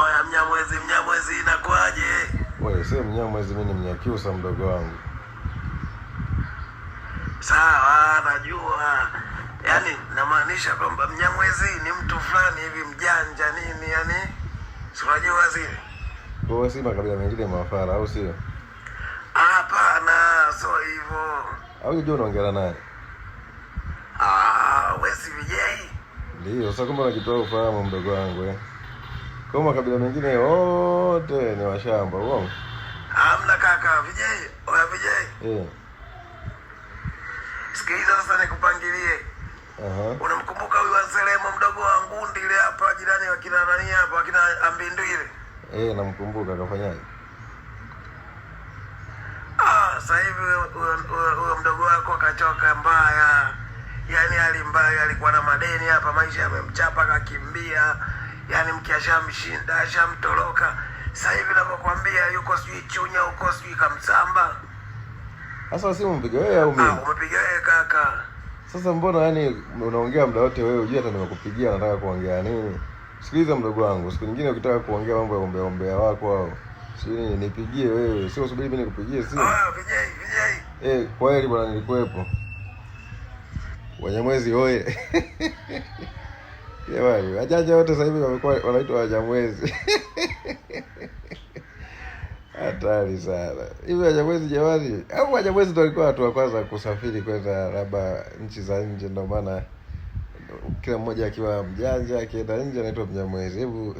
Oya Mnyamwezi inakuaje? Wewe sio Mnyamwezi, mimi ni Mnyakyusa mdogo wangu. Sawa, najua. Yaani namaanisha kwamba Mnyamwezi ni mtu fulani hivi mjanja nini, yani si unajua zile. Kwa hiyo si makabila mengine mafara au sio? Hapana, sio hivyo. Au unajua unaongea naye? Wewe si vijay? Ndio, sasa kama unajitoa ufahamu mdogo wangu Kwa makabila mengine wote ni washamba, uongo? Hamna kaka, vijay. Oya vijay. Sikiliza sasa nikupangilie. Unamkumbuka huyu Anselmo mdogo wa Ngundi ile hapa jirani wa kina nani hapa, kina Ambindu ile? Namkumbuka, akafanyaje? Sasa hivi huyo mdogo wako akachoka mbaya. Yaani hali mbaya, alikuwa na madeni hapa, maisha yamemchapa, akakimbia. Yaani mke ashamshinda, ashamtoroka. Sasa hivi ninapokuambia yuko sijui Chunya huko sijui Kamsamba. Sasa simu mpige wewe au mimi? Umepiga wewe kaka. Sasa mbona yani unaongea muda wote wewe, unajua hata nimekupigia nataka kuongea nini? Sikiliza mdogo wangu, siku nyingine ukitaka kuongea mambo ya ombea wako au sio nipigie wewe, sio subiri mimi nikupigie simu. Vijay. Kwa heri bwana, nilikuwepo. Wanyamwezi oye. Jamani, wajanja wote sasa hivi wamekuwa wanaitwa Wanyamwezi. Hatari sana. Hivi Wanyamwezi jamani, au Wanyamwezi ndio walikuwa watu wa kwanza kusafiri kwenda labda nchi za nje, ndio maana kila mmoja akiwa mjanja akienda nje anaitwa Mnyamwezi. Hebu